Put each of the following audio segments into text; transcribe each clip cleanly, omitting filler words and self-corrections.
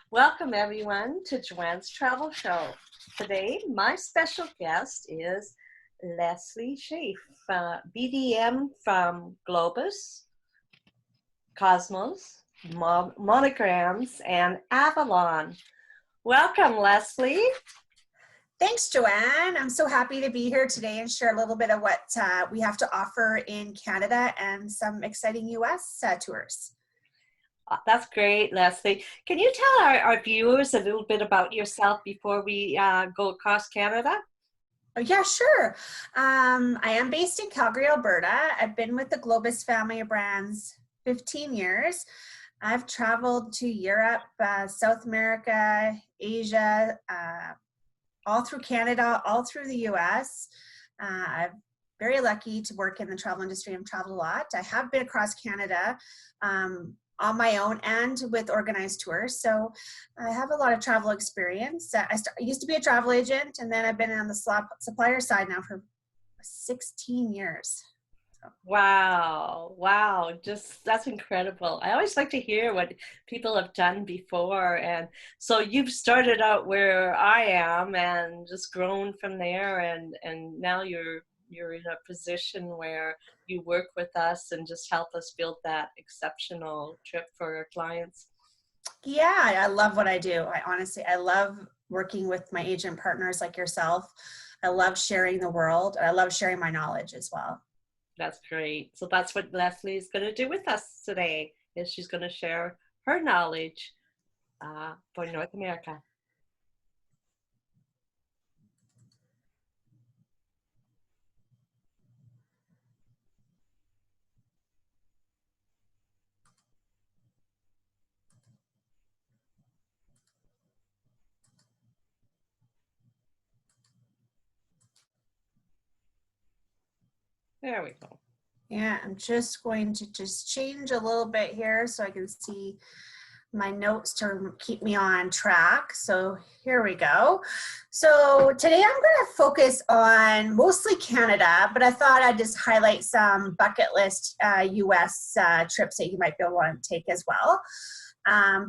Welcome everyone to Joanne's Travel Show. Today, my special guest is Leslie Schaaf, BDM from Globus, Cosmos, Monograms, and Avalon. Welcome, Leslie. Thanks, Joanne. I'm so happy to be here today and share a little bit of what we have to offer in Canada and some exciting US tours. That's great, Leslie. Can you tell our viewers a little bit about yourself before we go across Canada? Oh, yeah, sure. I am based in Calgary, Alberta. I've been with the Globus family of brands 15 years. I've traveled to Europe, South America, Asia, all through Canada, all through the US. I'm very lucky to work in the travel industry. I've traveled a lot. I have been across Canada on my own and with organized tours. So I have a lot of travel experience. I used to be a travel agent, and then I've been on the supplier side now for 16 years. Wow. Just that's incredible. I always like to hear what people have done before. And so you've started out where I am and just grown from there, and now you're in a position where you work with us and just help us build that exceptional trip for our clients. Yeah, I love what I do. I love working with my agent partners like yourself. I love sharing the world. I love sharing my knowledge as well. That's great. So that's what Leslie is going to do with us today, is she's going to share her knowledge for North America. There we go. Yeah, I'm just going to change a little bit here so I can see my notes to keep me on track. So here we go. So today I'm going to focus on mostly Canada, but I thought I'd just highlight some bucket list US trips that you might be able to want to take as well.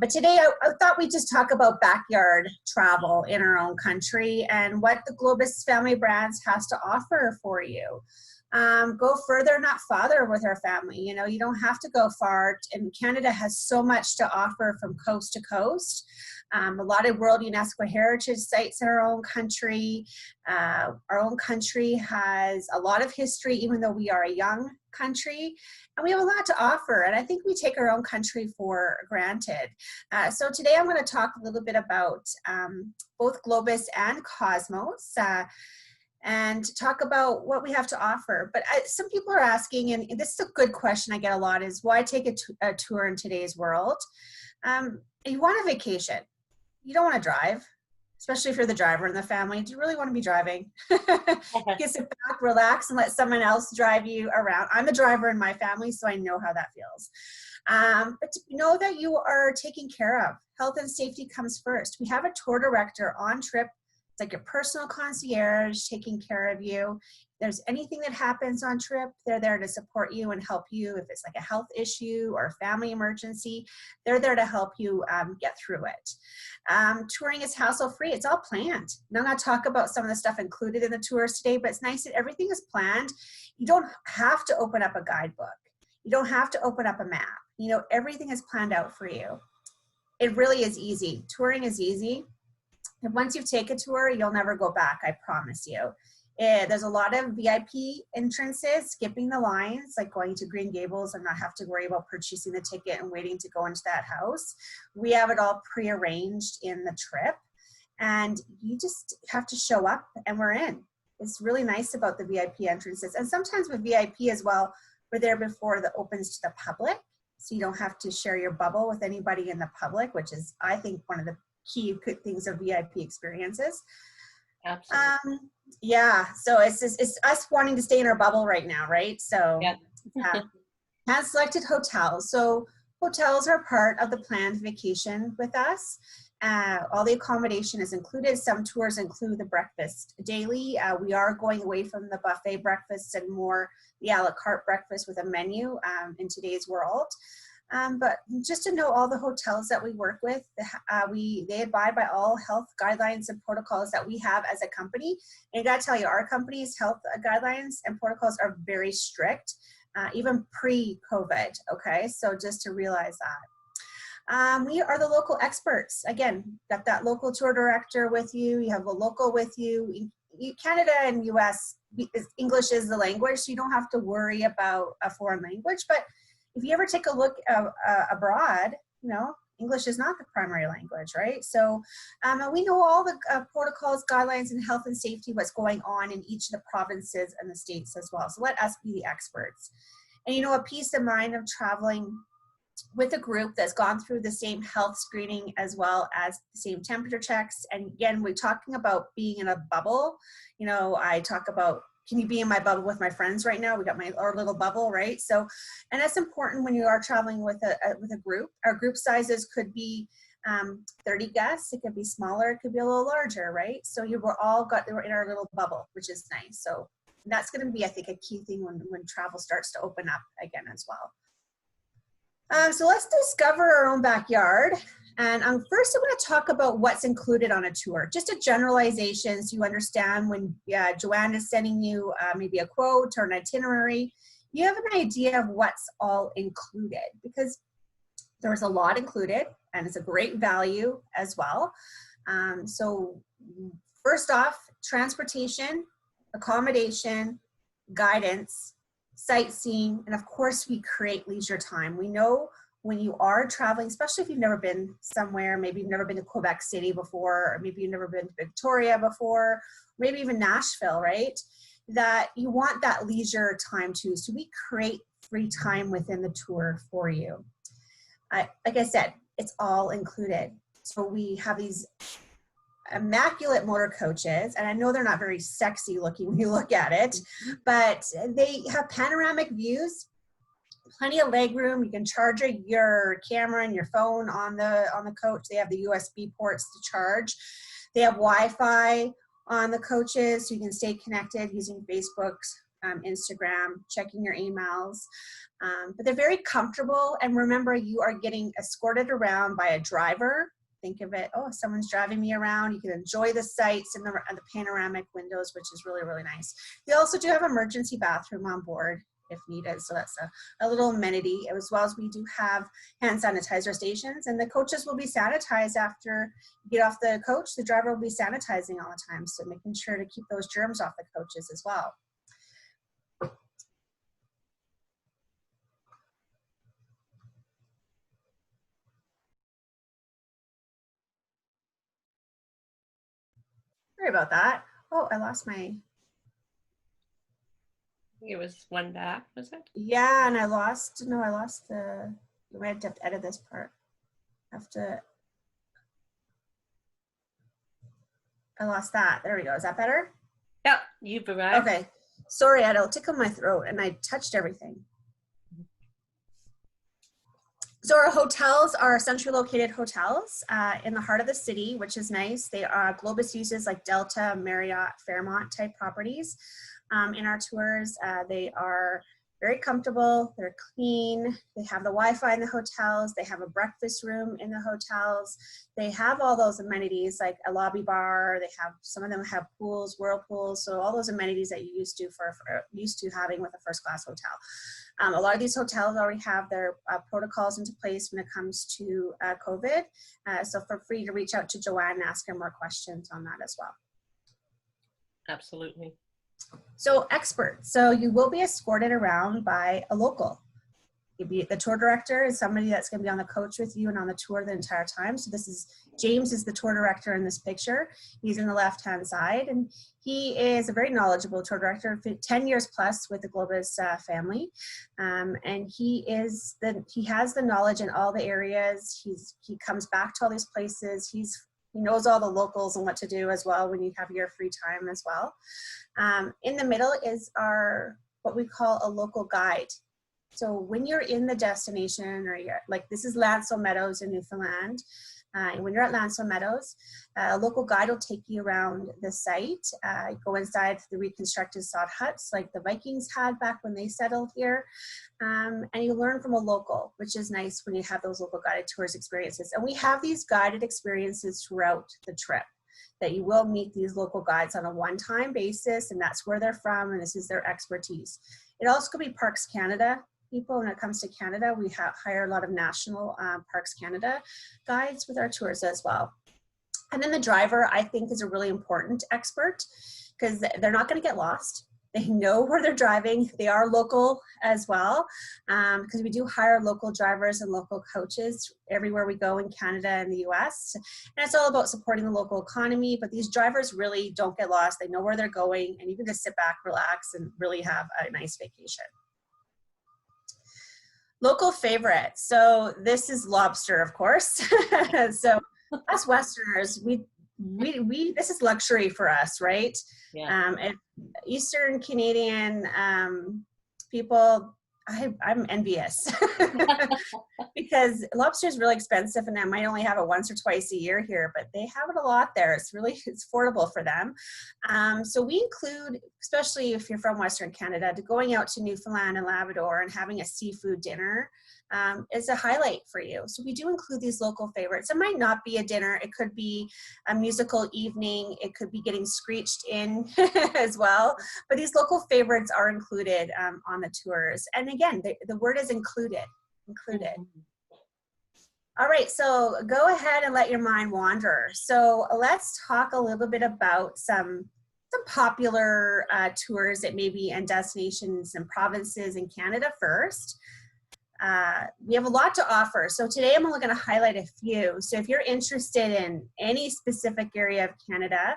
But today I thought we'd just talk about backyard travel in our own country and what the Globus family brands has to offer for you. Go further, not farther with our family. You know, you don't have to go far, and Canada has so much to offer from coast to coast. A lot of World UNESCO heritage sites in our own country. Our own country has a lot of history, even though we are a young country, and we have a lot to offer, and I think we take our own country for granted. So today I'm going to talk a little bit about both Globus and Cosmos, and talk about what we have to offer. But some people are asking, and this is a good question I get a lot, is why take a tour in today's world? You want a vacation. You don't want to drive, especially if you're the driver in the family. Do you really want to be driving? You can sit back, relax, and let someone else drive you around. I'm the driver in my family, so I know how that feels. But to know that you are taken care of. Health and safety comes first. We have a tour director on trip. It's like your personal concierge taking care of you. If there's anything that happens on trip, they're there to support you and help you. If it's like a health issue or a family emergency, they're there to help you get through it. Touring is hassle-free. It's all planned. Now I'm going to talk about some of the stuff included in the tours today, but it's nice that everything is planned. You don't have to open up a guidebook. You don't have to open up a map. You know, everything is planned out for you. It really is easy. Touring is easy. And once you take a tour, you'll never go back, I promise you. There's a lot of VIP entrances, skipping the lines, like going to Green Gables and not have to worry about purchasing the ticket and waiting to go into that house. We have it all prearranged in the trip, and you just have to show up and we're in. It's really nice about the VIP entrances. And sometimes with VIP as well, we're there before it opens to the public, so you don't have to share your bubble with anybody in the public, which is, I think, one of the key good things of VIP experiences. Absolutely. Yeah, so it's us wanting to stay in our bubble right now, right? So yeah. Hand selected hotels. So hotels are part of the planned vacation with us. All the accommodation is included. Some tours include the breakfast daily. We are going away from the buffet breakfasts and more the a la carte breakfast with a menu in today's world. But just to know all the hotels that we work with, they abide by all health guidelines and protocols that we have as a company. And I gotta tell you, our company's health guidelines and protocols are very strict, even pre-COVID, okay? So just to realize that. We are the local experts. Again, got that local tour director with you. You have a local with you. Canada and US, English is the language, so you don't have to worry about a foreign language. But if you ever take a look abroad, you know, English is not the primary language, right? So we know all the protocols, guidelines, and health and safety, what's going on in each of the provinces and the states as well. So let us be the experts. And you know, a peace of mind of traveling with a group that's gone through the same health screening as well as the same temperature checks. And again, we're talking about being in a bubble. You know, I talk about, can you be in my bubble with my friends right now? We got our little bubble, right? So, and that's important when you are traveling with a group. Our group sizes could be 30 guests. It could be smaller. It could be a little larger, right? So we're in our little bubble, which is nice. So that's going to be, I think, a key thing when travel starts to open up again as well. So let's discover our own backyard. And first I'm going to talk about what's included on a tour, just a generalization so you understand when Joanne is sending you maybe a quote or an itinerary, you have an idea of what's all included, because there's a lot included and it's a great value as well. So first off, transportation, accommodation, guidance, sightseeing, and of course we create leisure time. We know when you are traveling, especially if you've never been somewhere, maybe you've never been to Quebec City before, or maybe you've never been to Victoria before, maybe even Nashville, right? That you want that leisure time too. So we create free time within the tour for you. Like I said, it's all included. So we have these immaculate motor coaches, and I know they're not very sexy looking when you look at it, but they have panoramic views, plenty of leg room. You can charge your camera and your phone on the coach. They have the USB ports to charge. They have Wi-Fi on the coaches, so you can stay connected using Facebook, Instagram, checking your emails. But they're very comfortable, and remember, you are getting escorted around by a driver. Think of it, oh, someone's driving me around. You can enjoy the sights and the panoramic windows, which is really, really nice. They also do have emergency bathroom on board if needed. So that's a little amenity, as well as we do have hand sanitizer stations, and the coaches will be sanitized after you get off the coach. The driver will be sanitizing all the time, so making sure to keep those germs off the coaches as well. Sorry about that. Oh, I lost my... It was one back, was it? Yeah, and I lost the... You might have to edit this part. I lost that. There we go. Is that better? Yeah, you've arrived. Okay. Sorry, I had a tickle in my throat and I touched everything. So our hotels are centrally located hotels in the heart of the city, which is nice. They are Globus uses like Delta, Marriott, Fairmont type properties in our tours. They are very comfortable, they're clean, they have the Wi-Fi in the hotels, they have a breakfast room in the hotels, they have all those amenities like a lobby bar, some of them have pools, whirlpools, so all those amenities that you used to having with a first class hotel. A lot of these hotels already have their protocols into place when it comes to COVID, so feel free to reach out to Joanne and ask her more questions on that as well. Absolutely. So experts, so you will be escorted around by a local. The tour director is somebody that's going to be on the coach with you and on the tour the entire time. So James is the tour director in this picture. He's in the left-hand side, and he is a very knowledgeable tour director, 10 years plus with the Globus family. And he has the knowledge in all the areas. He comes back to all these places. He knows all the locals and what to do as well when you have your free time as well. In the middle is what we call a local guide. So when you're in the destination, or this is Lancel Meadows in Newfoundland, When you're at Lansdowne Meadows, a local guide will take you around the site, go inside the reconstructed sod huts like the Vikings had back when they settled here, and you learn from a local, which is nice when you have those local guided tours experiences. And we have these guided experiences throughout the trip, that you will meet these local guides on a one-time basis, and that's where they're from, and this is their expertise. It also could be Parks Canada people. When it comes to Canada, we hire a lot of national Parks Canada guides with our tours as well. And then the driver, I think, is a really important expert, because they're not going to get lost. They know where they're driving. They are local as well, because we do hire local drivers and local coaches everywhere we go in Canada and the US. And it's all about supporting the local economy, but these drivers really don't get lost. They know where they're going, and you can just sit back, relax, and really have a nice vacation. Local favorite. So this is lobster, of course. So us Westerners, we this is luxury for us, right? Yeah. And Eastern Canadian people, I'm envious because lobster is really expensive, and I might only have it once or twice a year here, but they have it a lot there. It's affordable for them. So we include, especially if you're from Western Canada, going out to Newfoundland and Labrador and having a seafood dinner is a highlight for you. So we do include these local favorites. It might not be a dinner. It could be a musical evening. It could be getting screeched in as well. But these local favorites are included on the tours. And again, the word is included. All right, so go ahead and let your mind wander. So let's talk a little bit about some popular tours that maybe and destinations and provinces in Canada first. We have a lot to offer. So today I'm only going to highlight a few. So if you're interested in any specific area of Canada,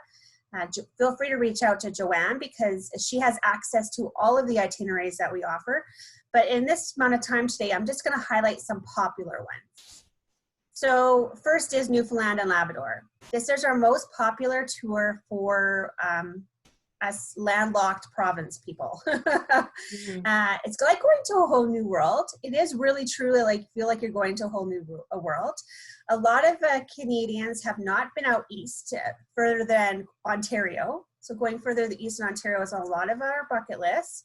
feel free to reach out to Joanne, because she has access to all of the itineraries that we offer. But in this amount of time today, I'm just going to highlight some popular ones. So first is Newfoundland and Labrador. This is our most popular tour for us landlocked province people. It's like going to a whole new world. It is really truly like, feel like you're going to a whole new world. A lot of Canadians have not been out east further than Ontario. So going further the east in Ontario is on a lot of our bucket lists.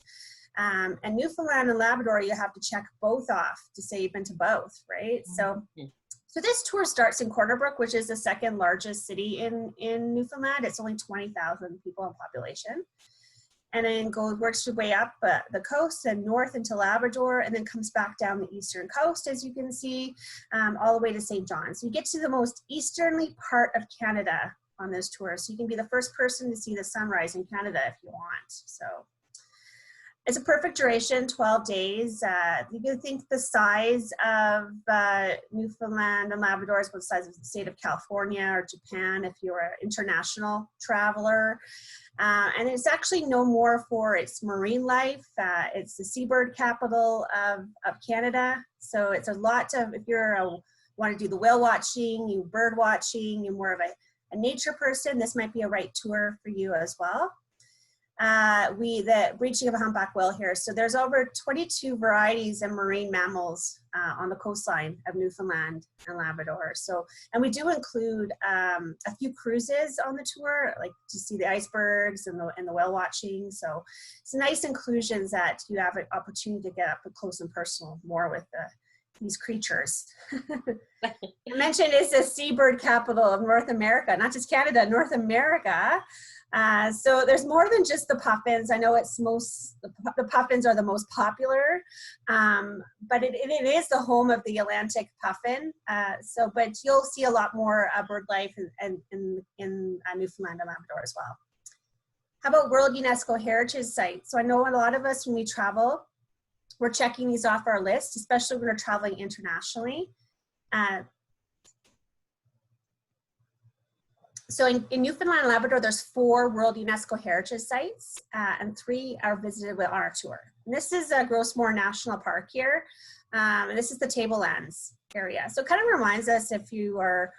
And Newfoundland and Labrador, you have to check both off to say you've been to both, right? So this tour starts in Corner Brook, which is the second largest city in Newfoundland. It's only 20,000 people in population. And then works your way up the coast and north into Labrador, and then comes back down the eastern coast, as you can see, all the way to St. John's. So you get to the most easterly part of Canada on this tour. So you can be the first person to see the sunrise in Canada if you want. So it's a perfect duration, 12 days. You can think the size of Newfoundland and Labrador is about the size of the state of California or Japan if you're an international traveler. And it's actually known more for its marine life. It's the seabird capital of Canada. So it's a lot of, if you want to do the whale watching, bird watching, you're more of a nature person, this might be a right tour for you as well. The breaching of a humpback whale here. So there's over 22 varieties of marine mammals on the coastline of Newfoundland and Labrador. So, and we do include a few cruises on the tour, like to see the icebergs and the whale watching. So it's nice inclusions that you have an opportunity to get up close and personal more with these creatures. I mentioned it's the seabird capital of North America, not just Canada, North America. So there's more than just the puffins. I know the puffins are the most popular, but it is the home of the Atlantic puffin. But you'll see a lot more bird life in Newfoundland and Labrador as well. How about World UNESCO Heritage Sites? So I know a lot of us, when we travel, we're checking these off our list, especially when we're traveling internationally. So in Newfoundland and Labrador, there's 4 World UNESCO Heritage Sites, and 3 are visited on our tour. And this is Grossmore National Park here, and this is the Tablelands area. So it kind of reminds us, if you are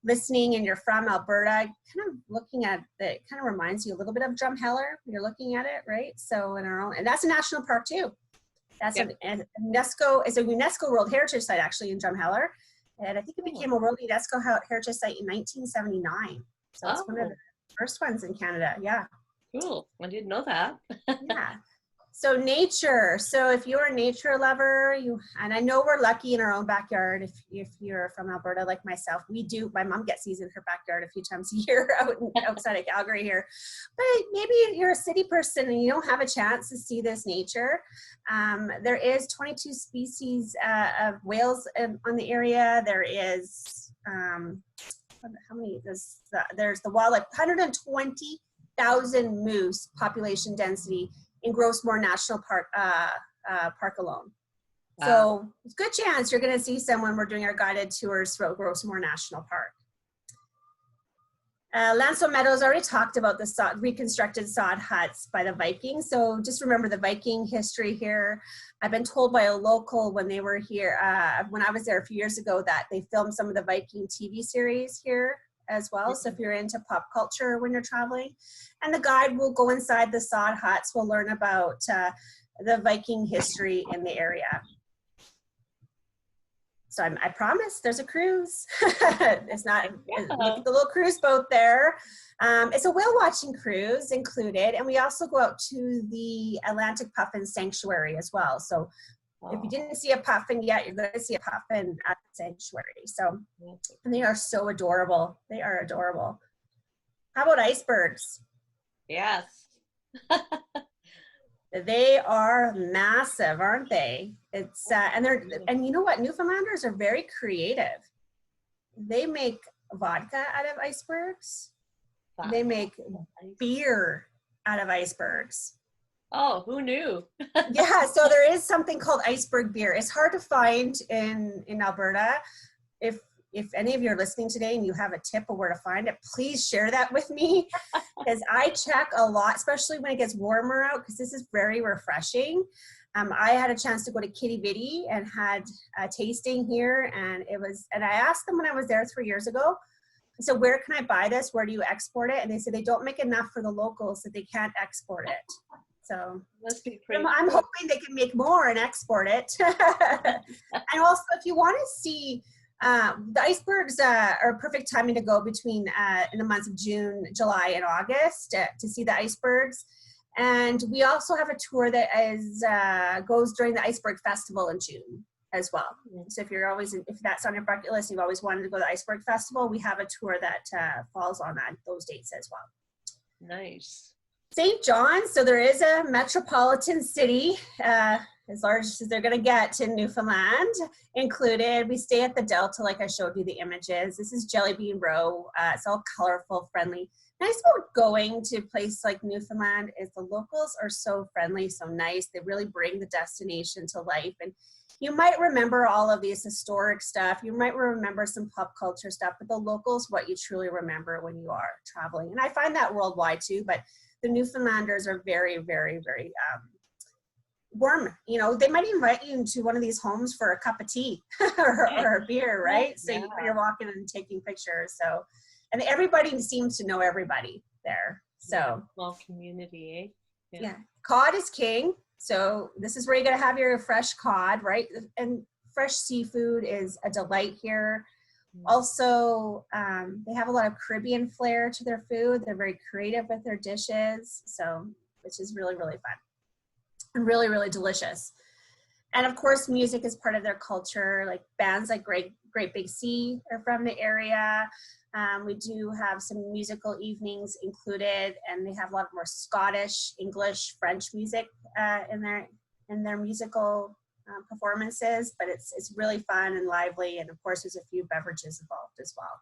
listening and you're from Alberta, kind of looking at it, kind of reminds you a little bit of Drumheller. You're looking at it, right? So in our own, and that's a national park too. That's a UNESCO World Heritage Site actually in Drumheller. And I think it Oh, became a World UNESCO Heritage Site in 1979. So it's one of the oh, first ones in Canada. Yeah. cool. I didn't know that. Yeah. So nature. So if you're a nature lover, and I know we're lucky in our own backyard. If you're from Alberta like myself, we do. My mom gets these in her backyard a few times a year outside of Calgary here. But maybe you're a city person and you don't have a chance to see this nature. There is 22 species of whales on the area. There is how many? There's the wildlife 120,000 moose population density in Grossmore National Park park alone. Wow. So it's a good chance you're going to see someone. We're doing our guided tours throughout Grossmore National Park. Lansdowne Meadows already talked about the reconstructed sod huts by the Vikings. So just remember the Viking history here. I've been told by a local when they were here, when I was there a few years ago, that they filmed some of the Viking TV series here as well. So if you're into pop culture when you're traveling, and the guide will go inside the sod huts, we'll learn about the Viking history in the area. So I promise there's a cruise. It's not, look at the little cruise boat there. It's a whale watching cruise included. And we also go out to the Atlantic Puffin Sanctuary as well. So if you didn't see a puffin yet, you're going to see a puffin at the sanctuary. So, and they are so adorable. They are adorable. How about icebergs? Yes. They are massive, aren't they? It's and you know what? Newfoundlanders are very creative. They make vodka out of icebergs. They make beer out of icebergs. Oh, who knew? Yeah, so there is something called iceberg beer. It's hard to find in Alberta. If any of you are listening today and you have a tip of where to find it, please share that with me, because I check a lot, especially when it gets warmer out, because this is very refreshing. I had a chance to go to Kitty Bitty and had a tasting here, and I asked them when I was there 3 years ago, so where can I buy this? Where do you export it? And they said they don't make enough for the locals, so they can't export it. So Must be pretty I'm cool. hoping they can make more and export it. And also, if you want to see, the icebergs are a perfect timing to go between in the months of June, July, and August to see the icebergs. And we also have a tour that goes during the Iceberg Festival in June as well. So if that's on your bucket list, you've always wanted to go to the Iceberg Festival, we have a tour that falls on those dates as well. Nice. St. John, so there is a metropolitan city, as large as they're going to get in Newfoundland included. We stay at the Delta, like I showed you the images. This is Jelly Bean Row. It's all colorful, friendly. Nice about going to a place like Newfoundland is the locals are so friendly, so nice. They really bring the destination to life. And you might remember all of these historic stuff. You might remember some pop culture stuff, but the locals, what you truly remember when you are traveling. And I find that worldwide too, but the Newfoundlanders are very, very, very warm. You know, they might invite you into one of these homes for a cup of tea or a beer, right? So when you're walking and taking pictures. So, and everybody seems to know everybody there. So small community, eh? Yeah. Cod is king. So this is where you're going to have your fresh cod, right? And fresh seafood is a delight here. Also, they have a lot of Caribbean flair to their food. They're very creative with their dishes, so which is really, really fun and really, really delicious. And of course, music is part of their culture. Like bands like Great Big Sea are from the area. We do have some musical evenings included, and they have a lot more Scottish, English, French music in their musical performances, but it's really fun and lively, and of course there's a few beverages involved as well.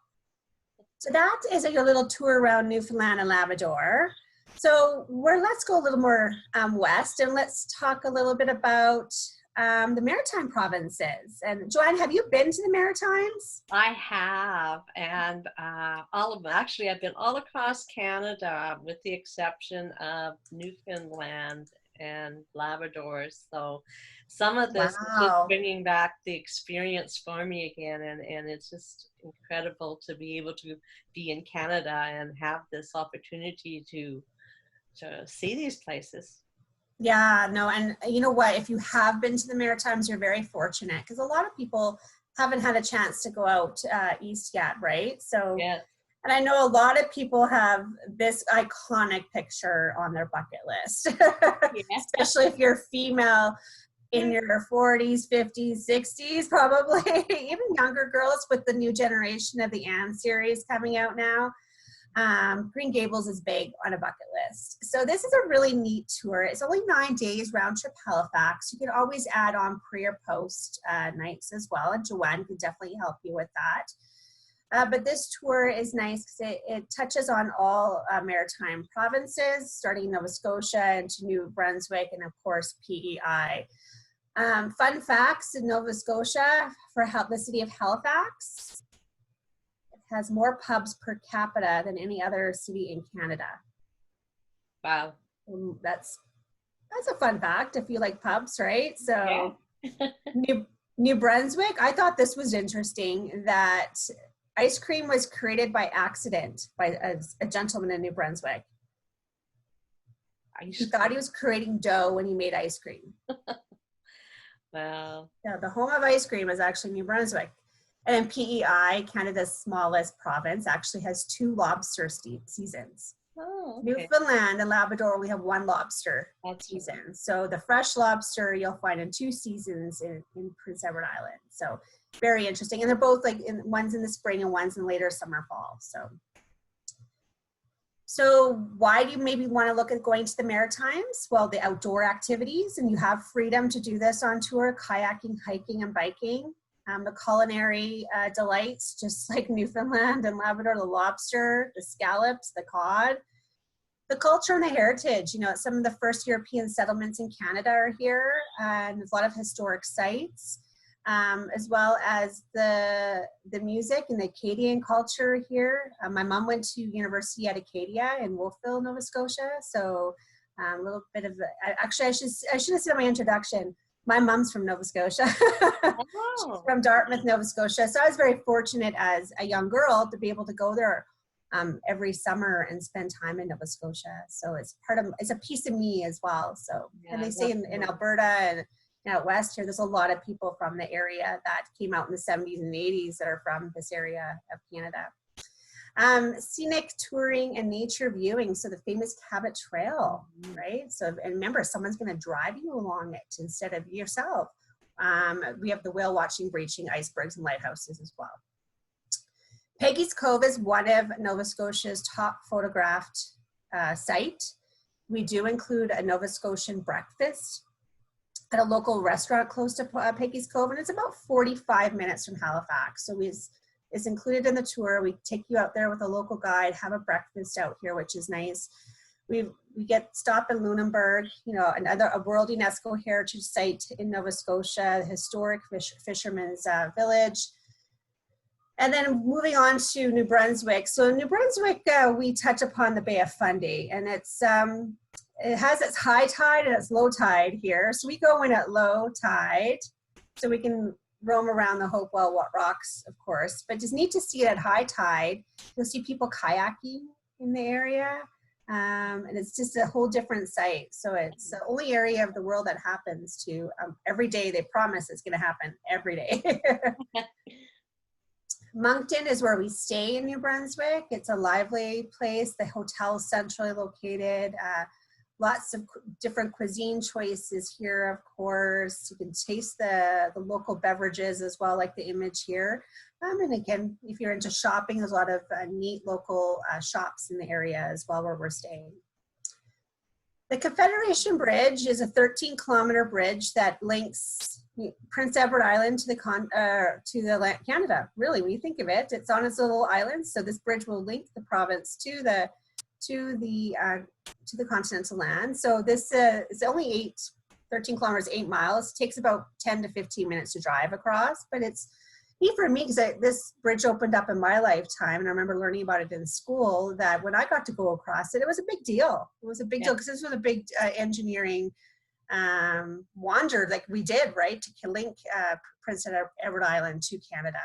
So that is your little tour around Newfoundland and Labrador. So let's go a little more west, and let's talk a little bit about the Maritime provinces. And Joanne, have you been to the Maritimes? I have, and all of them. Actually, I've been all across Canada, with the exception of Newfoundland and Labrador. So some of this is just bringing back the experience for me again, and it's just incredible to be able to be in Canada and have this opportunity to see these places. Yeah, no, and you know what? If you have been to the Maritimes, you're very fortunate, because a lot of people haven't had a chance to go out east yet, right? So, Yeah. and I know a lot of people have this iconic picture on their bucket list, Yeah. especially if you're female in your 40s, 50s, 60s, probably, even younger girls with the new generation of the Anne series coming out now. Green Gables is big on a bucket list. So this is a really neat tour. It's only 9 days round trip Halifax. You can always add on pre or post nights as well. And Joanne can definitely help you with that. But this tour is nice because it touches on all maritime provinces, starting Nova Scotia into New Brunswick and of course PEI. Fun facts in Nova Scotia for the city of Halifax, has more pubs per capita than any other city in Canada. Wow. That's a fun fact if you like pubs, right? So Yeah. New Brunswick, I thought this was interesting that ice cream was created by accident by a gentleman in New Brunswick. He thought he was creating dough when he made ice cream. Wow. Yeah, the home of ice cream is actually New Brunswick. And then PEI, Canada's smallest province, actually has 2 lobster seasons. Oh, okay. Newfoundland and Labrador, we have 1 lobster That's season. So the fresh lobster you'll find in 2 seasons in Prince Edward Island. So very interesting. And they're both like, one's in the spring and one's in later summer, fall. So why do you maybe want to look at going to the Maritimes? Well, the outdoor activities, and you have freedom to do this on tour, kayaking, hiking, and biking. The culinary delights, just like Newfoundland and Labrador, the lobster, the scallops, the cod. The culture and the heritage, you know, some of the first European settlements in Canada are here, and there's a lot of historic sites, as well as the music and the Acadian culture here. My mom went to university at Acadia in Wolfville, Nova Scotia, so a little bit of, actually I should have said in my introduction, my mom's from Nova Scotia. She's from Dartmouth, Nova Scotia. So I was very fortunate as a young girl to be able to go there every summer and spend time in Nova Scotia. So it's a piece of me as well. So, yeah, and they say in Alberta and out west here, there's a lot of people from the area that came out in the 70s and 80s that are from this area of Canada. Scenic touring and nature viewing. So the famous Cabot Trail, right? So, and remember, someone's going to drive you along it instead of yourself. We have the whale watching, breaching, icebergs, and lighthouses as well. Peggy's Cove is one of Nova Scotia's top photographed site. We do include a Nova Scotian breakfast at a local restaurant close to Peggy's Cove, and it's about 45 minutes from Halifax. So it's included in the tour. We take you out there with a local guide, have a breakfast out here, which is nice. We stop in Lunenburg, you know, a World UNESCO Heritage Site in Nova Scotia, the historic fisherman's village. And then moving on to New Brunswick. So New Brunswick, we touch upon the Bay of Fundy, and it has its high tide and its low tide here. So we go in at low tide, so we can roam around the Hopewell Rocks, of course, but just need to see it at high tide. You'll see people kayaking in the area, and it's just a whole different site. So it's the only area of the world that happens to every day. They promise it's going to happen every day. Moncton is where we stay in New Brunswick. It's a lively place. The hotel is centrally located. Lots of different cuisine choices here, of course. You can taste the local beverages as well, like the image here. And again, if you're into shopping, there's a lot of neat local shops in the area as well where we're staying. The Confederation Bridge is a 13-kilometer bridge that links Prince Edward Island to the Canada. Really, when you think of it, it's on its little island. So this bridge will link the province to the continental land. So this is only 13 kilometers, 8 miles. It takes about 10 to 15 minutes to drive across, but it's neat for me because this bridge opened up in my lifetime, and I remember learning about it in school, that when I got to go across it, it was a big deal. It was a big deal because this was a big engineering wander like we did, right, to link Prince Edward Island to Canada.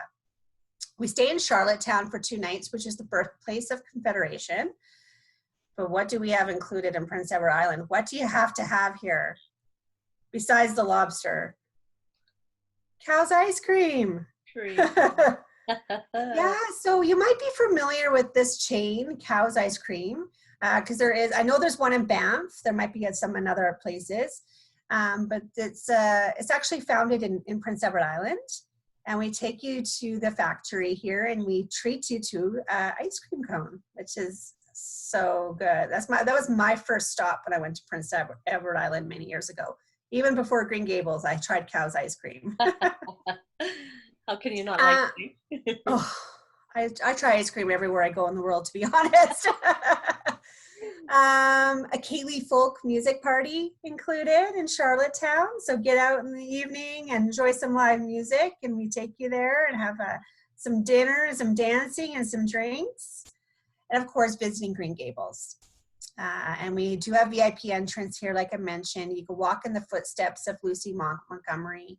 We stay in Charlottetown for 2 nights, which is the birthplace of Confederation. But what do we have included in Prince Edward Island? What do you have to have here besides the lobster? Cow's ice cream. Cream. Yeah, so you might be familiar with this chain, Cow's Ice Cream, because there is, I know there's one in Banff. There might be some in other places, but it's actually founded in Prince Edward Island. And we take you to the factory here and we treat you to ice cream cone, which is so good. That was my first stop when I went to Prince Edward Island many years ago. Even before Green Gables, I tried Cow's Ice Cream. How can you not like it? Oh, I try ice cream everywhere I go in the world, to be honest. A Kaylee folk music party included in Charlottetown. So get out in the evening and enjoy some live music, and we take you there and have some dinner, some dancing, and some drinks. And of course, visiting Green Gables. And we do have VIP entrance here, like I mentioned. You can walk in the footsteps of Lucy Montgomery.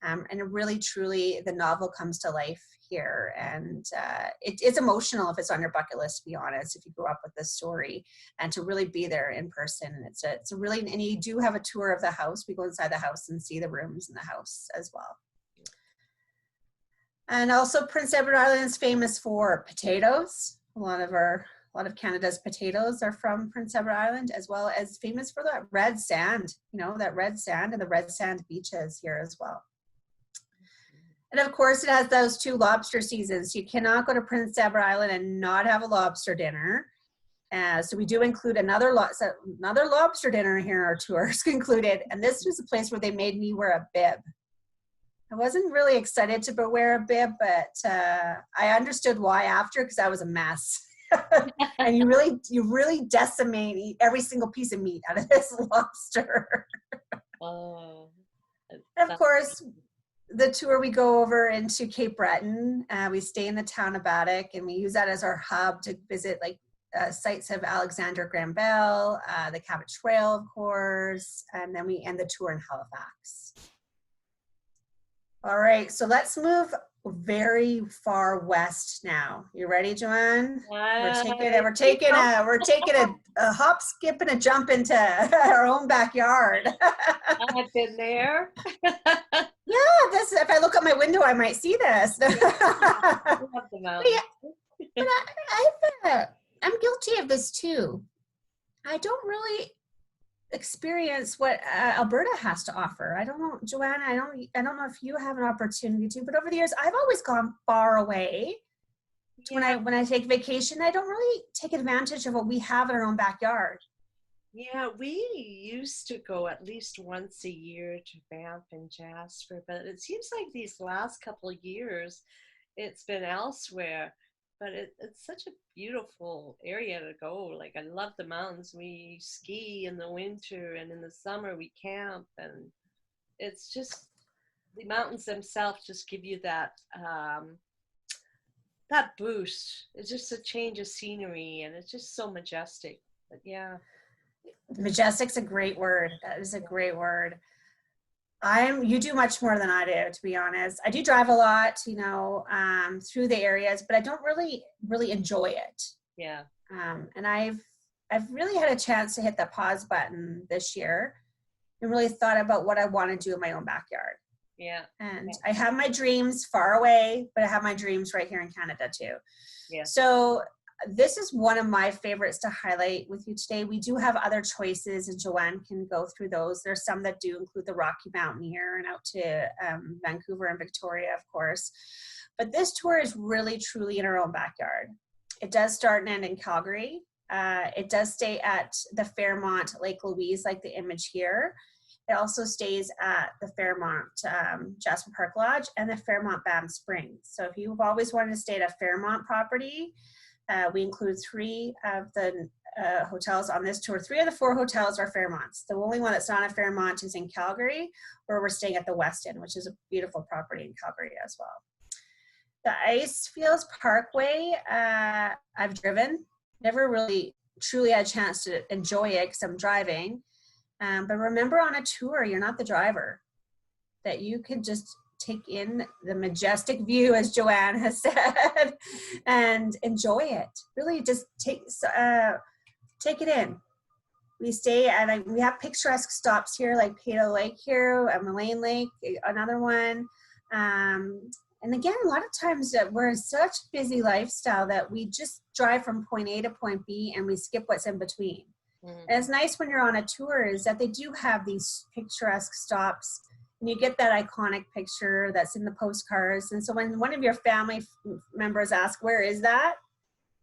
And really, truly, the novel comes to life here. And it's emotional if it's on your bucket list, to be honest, if you grew up with this story, and to really be there in person. And it's a really, and you do have a tour of the house. We go inside the house and see the rooms in the house as well. And also Prince Edward Island is famous for potatoes. A lot of Canada's potatoes are from Prince Edward Island, as well as famous for that red sand, that red sand, and the red sand beaches here as well. And of course, it has those 2 lobster seasons. You cannot go to Prince Edward Island and not have a lobster dinner. So we do include another lobster dinner here in our tours included. And this was a place where they made me wear a bib. I wasn't really excited to wear a bib, but I understood why after, because I was a mess. And you really decimate every single piece of meat out of this lobster. Oh, and of course, the tour, we go over into Cape Breton. We stay in the town of Baddock, and we use that as our hub to visit sites of Alexander Graham Bell, the Cabot Trail, of course, and then we end the tour in Halifax. All right, so let's move very far west now. You ready, Joanne? We're taking a hop, skip, and a jump into our own backyard. I've been there. Yeah, if I look out my window, I might see this. I love the mountains. But I'm guilty of this too. I don't really experience what Alberta has to offer. I don't know, Joanna, I don't know if you have an opportunity to, but over the years, I've always gone far away. Yeah. When I take vacation, I don't really take advantage of what we have in our own backyard. Yeah, we used to go at least once a year to Banff and Jasper, but it seems like these last couple of years, it's been elsewhere. But it's such a beautiful area to go. Like, I love the mountains. We ski in the winter, and in the summer we camp, and it's just, the mountains themselves just give you that that boost. It's just a change of scenery, and it's just so majestic. But yeah. Majestic's a great word. That is a great word. You do much more than I do, to be honest. I do drive a lot, through the areas, but I don't really enjoy it. Yeah. And I've really had a chance to hit the pause button this year and really thought about what I want to do in my own backyard. Yeah. And I have my dreams far away, but I have my dreams right here in Canada too. Yeah. So this is one of my favorites to highlight with you today. We do have other choices, and Joanne can go through those. There's some that do include the Rocky Mountaineer and out to Vancouver and Victoria, of course. But this tour is really, truly in our own backyard. It does start and end in Calgary. It does stay at the Fairmont Lake Louise, like the image here. It also stays at the Fairmont Jasper Park Lodge and the Fairmont Banff Springs. So if you've always wanted to stay at a Fairmont property, we include 3 of the hotels on this tour. 3 of the 4 hotels are Fairmonts. The only one that's not a Fairmont is in Calgary, where we're staying at the Westin, which is a beautiful property in Calgary as well. The Icefields Parkway, I've driven. Never really truly had a chance to enjoy it because I'm driving. But remember, on a tour, you're not the driver. That you can just take in the majestic view, as Joanne has said, and enjoy it. Really just take it in. We stay at, we have picturesque stops here, like Peyto Lake here, Mullane Lake, another one. And again, a lot of times we're in such a busy lifestyle that we just drive from point A to point B and we skip what's in between. And it's nice when you're on a tour is that they do have these picturesque stops and you get that iconic picture that's in the postcards. And so when one of your family members ask, where is that?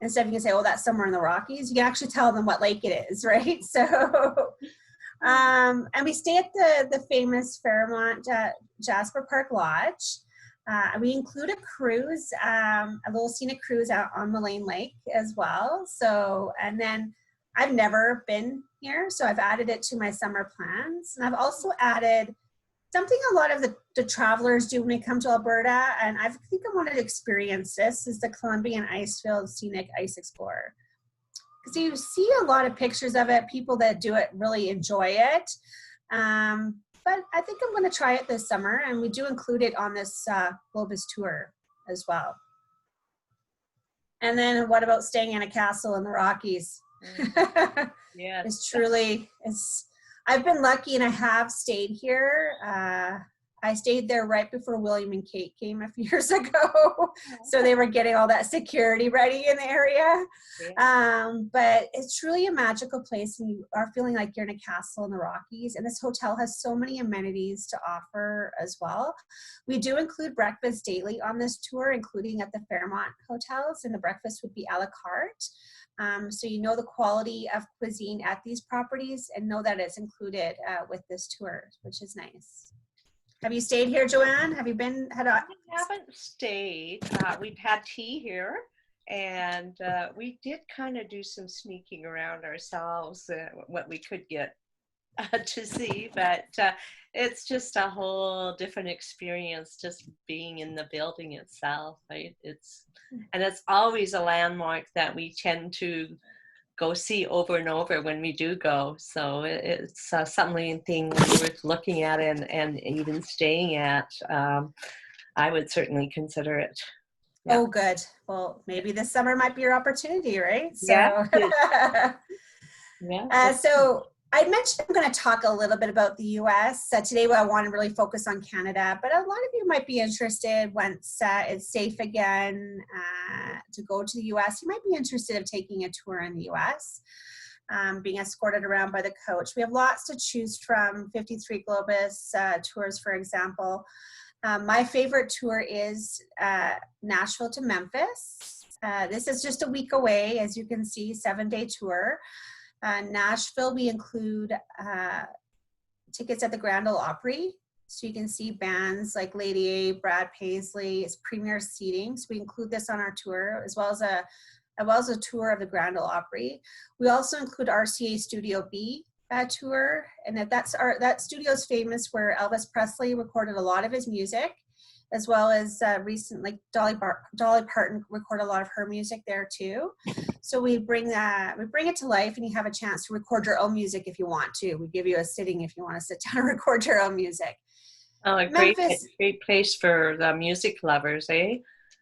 Instead of you can say, oh, that's somewhere in the Rockies, you can actually tell them what lake it is, right? So, and we stay at the famous Fairmont Jasper Park Lodge. We include a cruise, a little scenic cruise out on Moraine Lake as well. So, and then I've never been here, so I've added it to my summer plans. And I've also added something a lot of the travelers do when they come to Alberta, and I think I wanted to experience this, is the Columbian Icefield Scenic Ice Explorer. Because you see a lot of pictures of it, people that do it really enjoy it. But I think I'm going to try it this summer, and we do include it on this Globus tour as well. And then what about staying in a castle in the Rockies? Yeah, I've been lucky and I have stayed here. I stayed there right before William and Kate came a few years ago. So they were getting all that security ready in the area. But it's truly a magical place and you are feeling like you're in a castle in the Rockies. And this hotel has so many amenities to offer as well. We do include breakfast daily on this tour, including at the Fairmont hotels, and the breakfast would be a la carte. So you know the quality of cuisine at these properties and know that it's included with this tour, which is nice. Have you stayed here, Joanne? Have you been? I haven't stayed. We've had tea here, and we did kind of do some sneaking around ourselves, what we could get to see, but it's just a whole different experience just being in the building itself, right? And it's always a landmark that we tend to go see over and over when we do go. So it's something worth looking at and even staying at. I would certainly consider it. Yeah. Oh, good. Well, maybe this summer might be your opportunity, right? So, yeah. So I mentioned I'm going to talk a little bit about the U.S. Today I want to really focus on Canada, but a lot of you might be interested once it's safe again to go to the U.S. You might be interested in taking a tour in the U.S., being escorted around by the coach. We have lots to choose from, 53 Globus tours, for example. My favorite tour is Nashville to Memphis. This is just a week away, as you can see, 7-day tour. Nashville, we include tickets at the Grand Ole Opry, so you can see bands like Lady A, Brad Paisley. It's premier seating, so we include this on our tour, as well as a tour of the Grand Ole Opry. We also include RCA Studio B tour, and that studio is famous where Elvis Presley recorded a lot of his music, as well as recently Dolly Parton recorded a lot of her music there too. So we bring it to life, and you have a chance to record your own music if you want to. We give you a sitting if you want to sit down and record your own music. Oh, a great place for the music lovers, eh?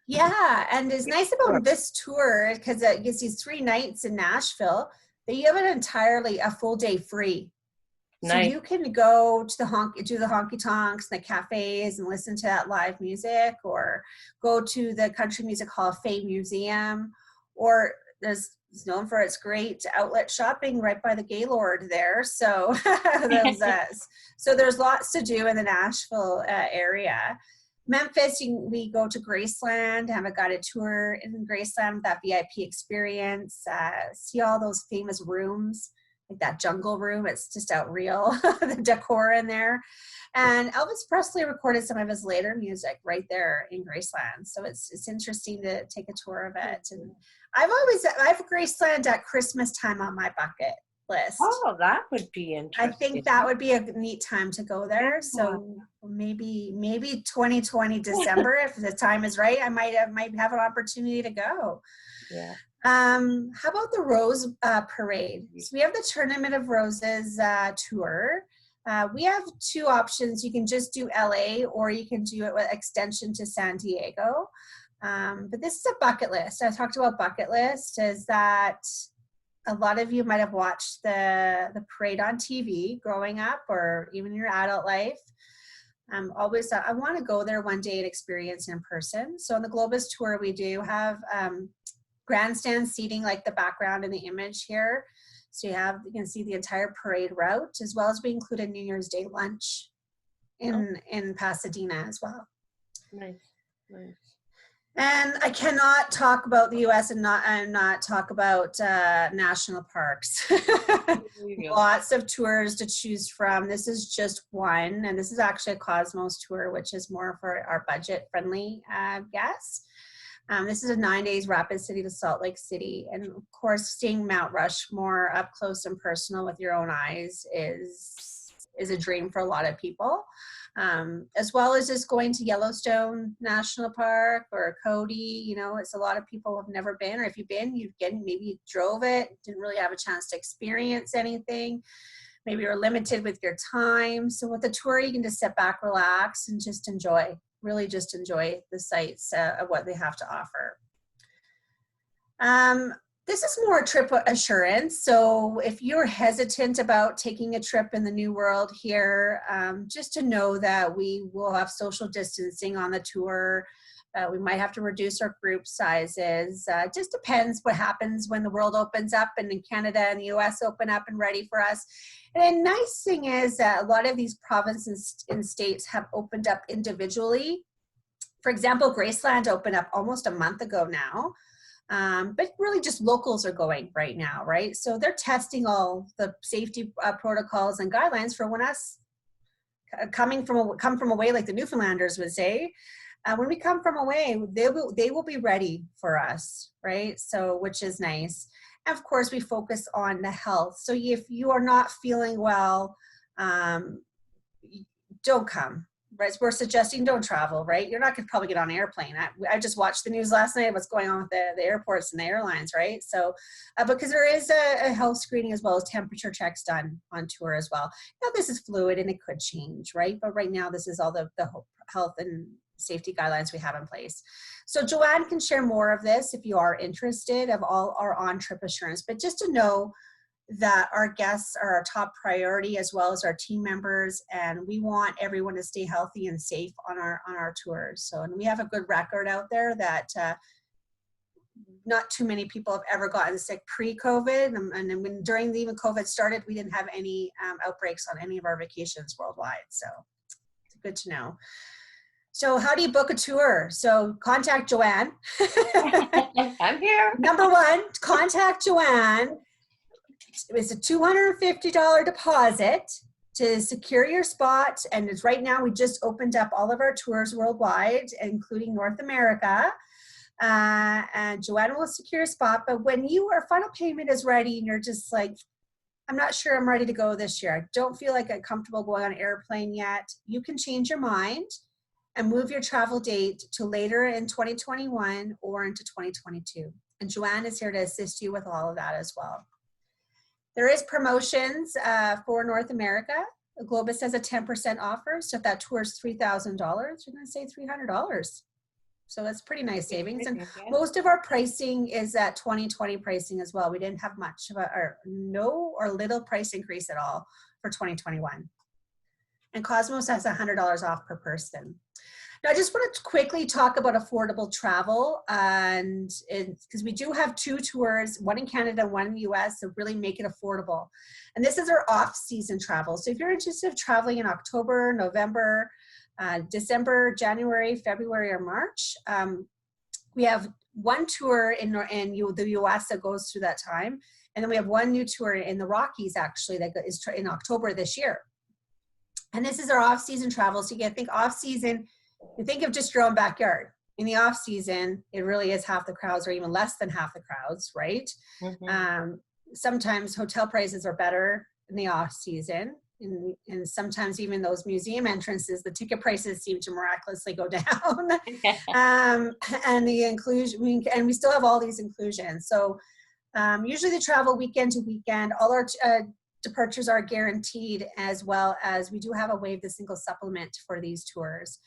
Yeah, and it's nice about this tour, because it gives you 3 nights in Nashville, that you have a full day free. So nice. You can go to do the honky tonks and the cafes and listen to that live music, or go to the Country Music Hall of Fame Museum, or it's known for its great outlet shopping right by the Gaylord there. So there's lots to do in the Nashville area. Memphis, we go to Graceland, have a guided tour in Graceland with that VIP experience, see all those famous rooms, like that jungle room. It's just outreal, the decor in there. And Elvis Presley recorded some of his later music right there in Graceland. So it's interesting to take a tour of it. And I have Graceland at Christmas time on my bucket list. Oh, that would be interesting. I think that would be a neat time to go there. Yeah. So maybe 2020 December, if the time is right, I might have an opportunity to go. Yeah. How about the Rose Parade? So we have the Tournament of Roses tour. We have 2 options. You can just do LA, or you can do it with extension to San Diego. But this is a bucket list. I talked about bucket list, is that a lot of you might have watched the parade on TV growing up, or even in your adult life. Always, I want to go there one day and experience in person. So on the Globus tour, we do have grandstand seating, like the background in the image here. So you can see the entire parade route, as well as we include a New Year's Day lunch Oh, in Pasadena as well. nice, nice. And I cannot talk about the U.S. and not talk about national parks. There you go. Lots of tours to choose from. This is just one, and this is actually a Cosmos tour, which is more for our budget-friendly guests. This is a 9 days Rapid City to Salt Lake City, and of course, seeing Mount Rushmore up close and personal with your own eyes is a dream for a lot of people. As well as just going to Yellowstone National Park or Cody. You know, it's a lot of people have never been, or if you've been, maybe you drove it, didn't really have a chance to experience anything. Maybe you're limited with your time. So with the tour, you can just sit back, relax, and just enjoy, really just enjoy the sights of what they have to offer. This is more trip assurance. So if you're hesitant about taking a trip in the New World here, just to know that we will have social distancing on the tour. We might have to reduce our group sizes. Just depends what happens when the world opens up and in Canada and the US open up and ready for us. And the nice thing is that a lot of these provinces and states have opened up individually. For example, Graceland opened up almost a month ago now. But really just locals are going right now, right? So they're testing all the safety protocols and guidelines for when us come from away, like the Newfoundlanders would say. When we come from away, they will be ready for us, right? So, which is nice. And of course, we focus on the health. So if you are not feeling well, don't come. Right, we're suggesting don't travel, right? You're not going to probably get on an airplane. I just watched the news last night, what's going on with the airports and the airlines, right? So, because there is a health screening as well as temperature checks done on tour as well. Now, this is fluid and it could change, right? But right now, this is all the health and safety guidelines we have in place. So Joanne can share more of this if you are interested of all our on-trip assurance, but just to know that our guests are our top priority as well as our team members, and we want everyone to stay healthy and safe on our tours. So, and we have a good record out there that not too many people have ever gotten sick pre-COVID, and then when during even COVID started, we didn't have any outbreaks on any of our vacations worldwide. So it's good to know. So how do you book a tour? So contact Joanne. I'm here. Number one, contact Joanne. It's a $250 deposit to secure your spot. And it's right now, we just opened up all of our tours worldwide, including North America. And Joanne will secure a spot. But when your final payment is ready and you're just like, I'm not sure I'm ready to go this year, I don't feel like I'm comfortable going on an airplane yet, you can change your mind and move your travel date to later in 2021 or into 2022. And Joanne is here to assist you with all of that as well. There is promotions for North America. Globus has a 10% offer. So if that tour is $3,000, you're going to save $300. So that's pretty nice savings. And most of our pricing is at 2020 pricing as well. We didn't have much of no or little price increase at all for 2021. And Cosmos has $100 off per person. Now, I just want to quickly talk about affordable travel, and because we do have two tours, one in Canada, one in the US, so really make it affordable. And this is our off-season travel. So if you're interested in traveling in October, November, December, January, February, or March, we have one tour in the US that goes through that time, and then we have one new tour in the Rockies, actually, that is in October this year. And this is our off-season travel. So you can think off-season, you think of just your own backyard. In the off season, it really is half the crowds or even less than half the crowds, right? Mm-hmm. Sometimes hotel prices are better in the off season. And sometimes even those museum entrances, the ticket prices seem to miraculously go down. And the inclusion, and we still have all these inclusions. So usually they travel weekend to weekend. All our departures are guaranteed, as well as we do have a waive the single supplement for these tours.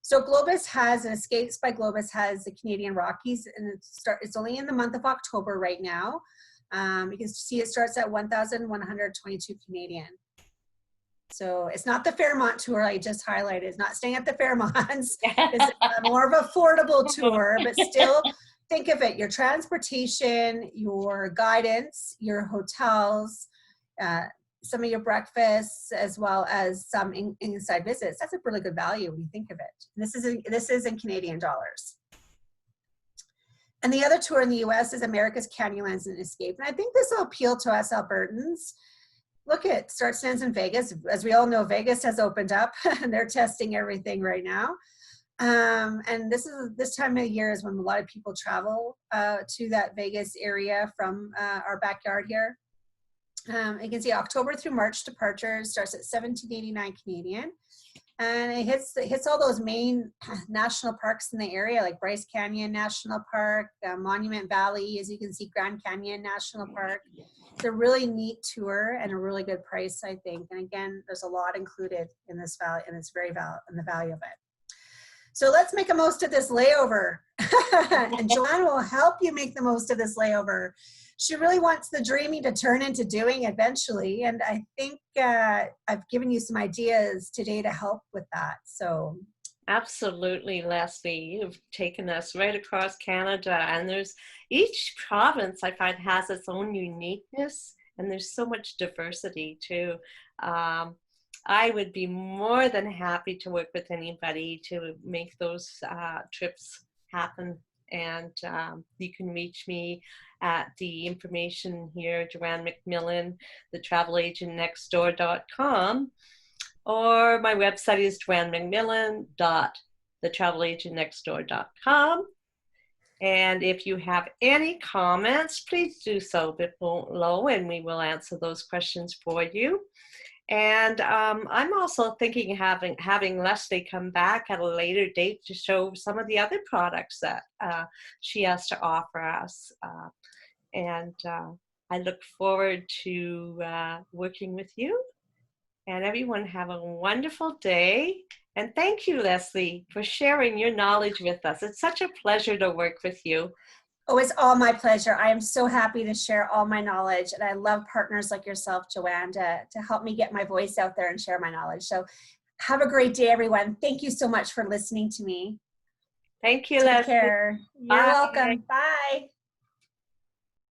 So Globus has, and Escapes by Globus has the Canadian Rockies, and it's only in the month of October right now. You can see it starts at 1,122 Canadian. So it's not the Fairmont tour I just highlighted. It's not staying at the Fairmonts. It's a more of an affordable tour, but still think of it, your transportation, your guidance, your hotels, some of your breakfasts, as well as some inside visits. That's a really good value when you think of it. And this is in Canadian dollars. And the other tour in the US is America's Canyonlands and Escape. And I think this will appeal to us Albertans. Look at Start Stands in Vegas. As we all know, Vegas has opened up and they're testing everything right now. And this time of year is when a lot of people travel to that Vegas area from our backyard here. You can see October through March departures starts at $17.89 Canadian. And it hits all those main national parks in the area, like Bryce Canyon National Park, Monument Valley, as you can see, Grand Canyon National Park. It's a really neat tour and a really good price, I think. And again, there's a lot included in this value, and it's very in the value of it. So let's make a most of this layover. And Joanne will help you make the most of this layover. She really wants the dreaming to turn into doing eventually. And I think I've given you some ideas today to help with that. So absolutely, Leslie, you've taken us right across Canada, and there's each province I find has its own uniqueness, and there's so much diversity too. I would be more than happy to work with anybody to make those trips happen. And you can reach me at the information here, Joanne McMillan, thetravelagentnextdoor.com, or my website is joannemcmillan.thetravelagentnextdoor.com. And if you have any comments, please do so below, and we will answer those questions for you. And I'm also thinking having Leslie come back at a later date to show some of the other products that she has to offer us. And I look forward to working with you. And everyone have a wonderful day. And thank you, Leslie, for sharing your knowledge with us. It's such a pleasure to work with you. Oh, it's all my pleasure. I am so happy to share all my knowledge, and I love partners like yourself, Joanne, to help me get my voice out there and share my knowledge. So have a great day, everyone. Thank you so much for listening to me. Thank you, Take Leslie. care. You're Bye. welcome. Bye.